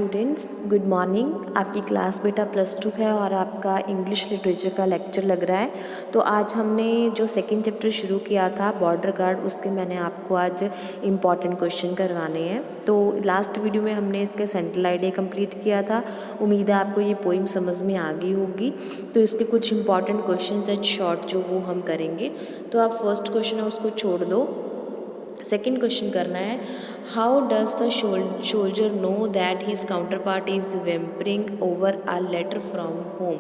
Students, good morning. आपकी class बेटा +2 है और आपका इंग्लिश लिटरेचर का लेक्चर लग रहा है। तो आज हमने जो सेकंड चैप्टर शुरू किया था बॉर्डर गार्ड, उसके मैंने आपको आज इम्पॉर्टेंट क्वेश्चन करवाने हैं। तो लास्ट वीडियो में हमने इसके सेंट्रल आइडिया कंप्लीट किया था। उम्मीद है आपको ये पोइम समझ में आ गई होगी। तो इसके कुछ इंपॉर्टेंट क्वेश्चन हैं शॉर्ट, जो वो हम करेंगे। तो आप फर्स्ट क्वेश्चन है उसको छोड़ दो, सेकेंड क्वेश्चन करना है। How does the soldier know that his counterpart is whimpering over a letter from home,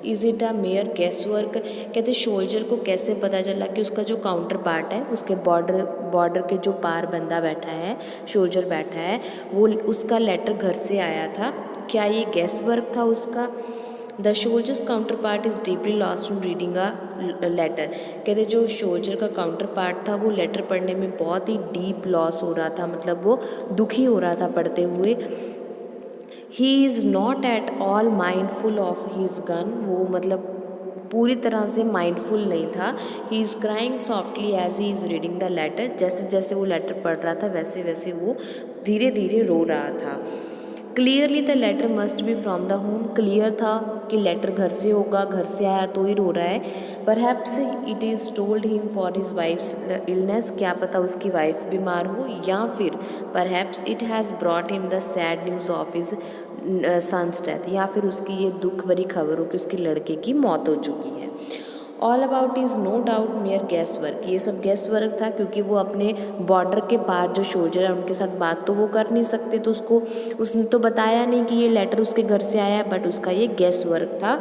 is it a mere guess work. कहते शोल्जर को कैसे पता चला कि उसका जो काउंटर पार्ट है, उसके बॉर्डर के जो पार बंदा बैठा है, शोल्जर बैठा है, वो उसका लेटर घर से आया था। क्या ये गेस वर्क था उसका? The soldier's counterpart is deeply lost in reading a letter. कहते जो शोल्जर का काउंटर पार्ट था वो लेटर पढ़ने में बहुत ही डीप लॉस हो रहा था, मतलब वो दुखी हो रहा था पढ़ते हुए। He is not at all mindful of his gun, वो मतलब पूरी तरह से माइंडफुल नहीं था। He is crying softly as he is reading the letter, जैसे जैसे वो लेटर पढ़ रहा था वैसे वैसे वो धीरे धीरे रो रहा था। Clearly the letter must be from the home, clear था कि लेटर घर से होगा, घर से आया तो ही रो रहा है। Perhaps it is told him for his wife's illness, क्या पता उसकी वाइफ बीमार हो, या फिर perhaps it has brought him the sad news of his son's death, या फिर उसकी ये दुख भरी खबर हो कि उसके लड़के की मौत हो चुकी है। All about is no doubt mere guess work, ये सब गैस वर्क था क्योंकि वो अपने बॉर्डर के पार जो सोल्जर है उनके साथ बात तो वो कर नहीं सकते, तो उसने तो बताया नहीं कि ये लेटर उसके घर से आया है, बट उसका ये गैस वर्क था।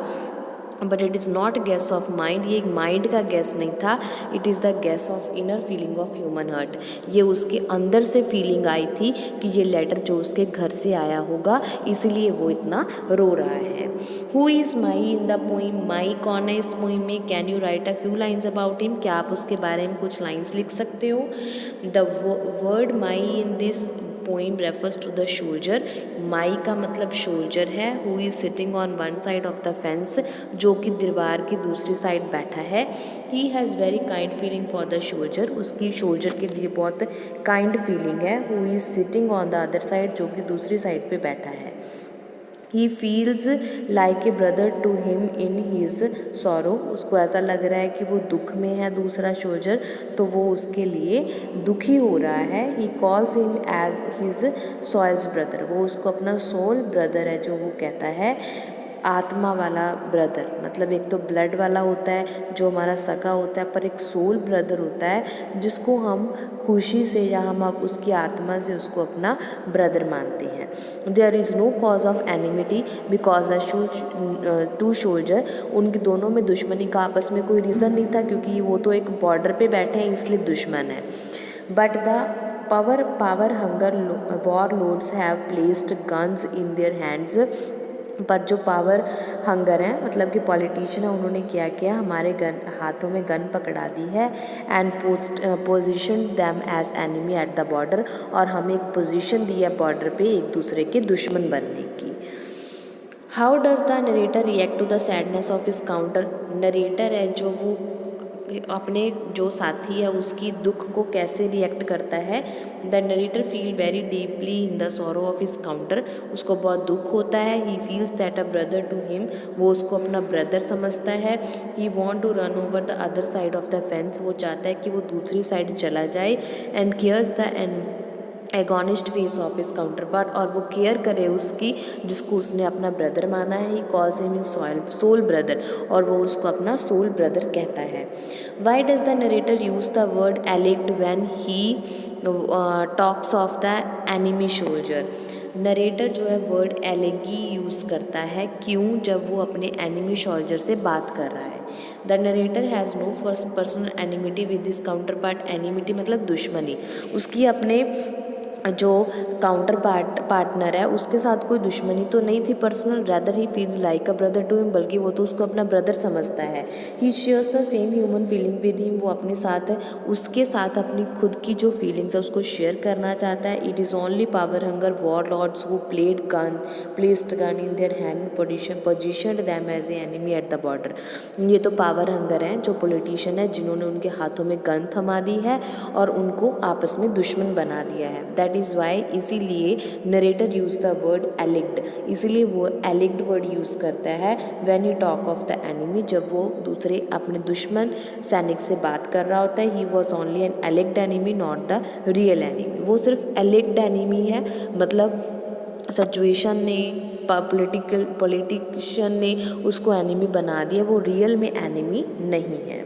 But it is not guess of mind, ये एक माइंड का गैस नहीं था, it is the guess of inner feeling of human heart. ये उसके अंदर से फीलिंग आई थी कि ये लेटर जो उसके घर से आया होगा, इसीलिए वो इतना रो रहा है। Who is my in the poem, my कौन है इस पोइम में? Can you write a few lines about him, क्या आप उसके बारे में कुछ लाइन्स लिख सकते हो? The word my in this poem refers to the soldier, my का मतलब शोल्जर है। Who is sitting on one side of the fence, जो कि दीवार की दूसरी साइड बैठा है। He has very kind feeling for the soldier, उसकी शोल्जर के लिए बहुत काइंड फीलिंग है। Who is sitting on the other side, जो कि दूसरी साइड पे बैठा है। He feels like A brother to him in his sorrow, उसको ऐसा लग रहा है कि वो दुख में है दूसरा शोल्जर, तो वो उसके लिए दुखी हो रहा है। He calls him as his soul's brother, वो उसको अपना सोल ब्रदर है जो वो कहता है, आत्मा वाला ब्रदर। मतलब एक तो ब्लड वाला होता है जो हमारा सगा होता है, पर एक सोल ब्रदर होता है जिसको हम खुशी से या हम उसकी आत्मा से उसको अपना ब्रदर मानते हैं। There is no cause of enmity because the two soldier, उनके दोनों में दुश्मनी का आपस में कोई रीज़न नहीं था क्योंकि वो तो एक बॉर्डर पे बैठे हैं इसलिए दुश्मन है। But the power hunger war loads have placed guns in their hands, पर जो पावर हंगर है मतलब कि पॉलिटिशियन है, उन्होंने क्या किया, हमारे हाथों में गन पकड़ा दी है। And position them as enemy at the border, और हमें एक पोजीशन दी है बॉर्डर पे एक दूसरे के दुश्मन बनने की। How does the narrator react to the sadness of his counter, narrator है जो वो अपने जो साथी है उसकी दुख को कैसे रिएक्ट करता है। The narrator feel very deeply in the sorrow of his counter, उसको बहुत दुख होता है। He feels that a brother to him, वो उसको अपना ब्रदर समझता है। He want to run over the other side of the fence, वो चाहता है कि वो दूसरी साइड चला जाए। And cares the agonist face of his counterpart, और वो केयर करे उसकी जिसको उसने अपना ब्रदर माना है। He calls him his soul brother, और वो उसको अपना सोल ब्रदर कहता है। Why does the narrator use the word elect when he talks of the enemy soldier, narrator जो है वर्ड एलेगी यूज़ करता है क्यों, जब वो अपने एनिमी शोल्जर से बात कर रहा है। The narrator has no personal enmity with this counterpart, enmity मतलब दुश्मनी, उसकी अपने जो काउंटर पार्टनर है उसके साथ कोई दुश्मनी तो नहीं थी personal, rather he feels like a brother to him, बल्कि वो तो उसको अपना ब्रदर समझता है। He shares the same human feeling with him, वो अपने साथ है उसके साथ अपनी खुद की जो फीलिंग्स है उसको शेयर करना चाहता है। It is only power hunger warlords who placed gun in their hand positioned them as a enemy at the border, ये तो पावर हंगर हैं जो पॉलिटिशियन है जिन्होंने उनके हाथों में गन थमा दी है और उनको आपस में दुश्मन बना दिया है। दैट दैट इज़ वाई इसीलिए नरेटर यूज़ द वर्ड एलिग्ड, इसीलिए वो एलिग्ड वर्ड यूज़ करता है when you talk of the enemy, जब वो दूसरे अपने दुश्मन सैनिक से बात कर रहा होता है। He was only an alleged enemy not the real enemy, वो सिर्फ एलिग्ड एनिमी है, मतलब सिचुएशन ने पॉलिटिशियन ने उसको एनिमी बना दिया, वो रियल में एनिमी नहीं है।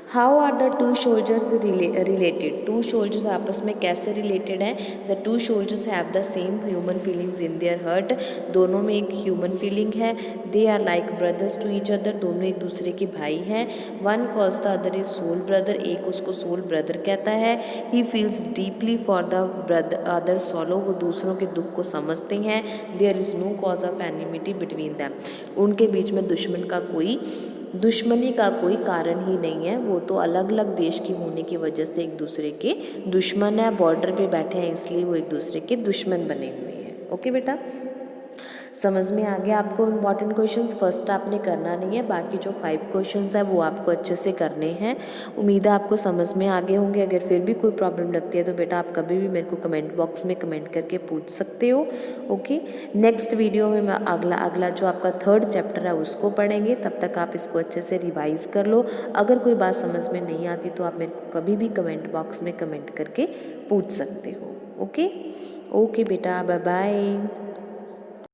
How are the two soldiers related, two soldiers आपस में कैसे रिलेटेड हैं? The two soldiers have the same human feelings in their heart, दोनों में एक ह्यूमन फीलिंग है। They are like brothers to each other, दोनों एक दूसरे के भाई हैं। One calls the other is soul brother, एक उसको सोल ब्रदर कहता है। He feels deeply for the other sorrow, वो दूसरों के दुख को समझते हैं। There is no cause of enmity between them, उनके बीच में दुश्मनी का कोई कारण ही नहीं है, वो तो अलग अलग देश के होने की वजह से एक दूसरे के दुश्मन है, बॉर्डर पे बैठे हैं इसलिए वो एक दूसरे के दुश्मन बने हुए हैं। ओके बेटा, समझ में आ गया आपको इम्पॉर्टेंट क्वेश्चंस? फर्स्ट आपने करना नहीं है, बाकी जो 5 क्वेश्चंस है वो आपको अच्छे से करने हैं। उम्मीद है आपको समझ में आ गए होंगे। अगर फिर भी कोई प्रॉब्लम लगती है तो बेटा आप कभी भी मेरे को कमेंट बॉक्स में कमेंट करके पूछ सकते हो। ओके, नेक्स्ट वीडियो में मैं अगला जो आपका 3rd चैप्टर है उसको पढ़ेंगे, तब तक आप इसको अच्छे से रिवाइज कर लो। अगर कोई बात समझ में नहीं आती तो आप मेरे को कभी भी कमेंट बॉक्स में कमेंट करके पूछ सकते हो। ओके बेटा, बाय बाय।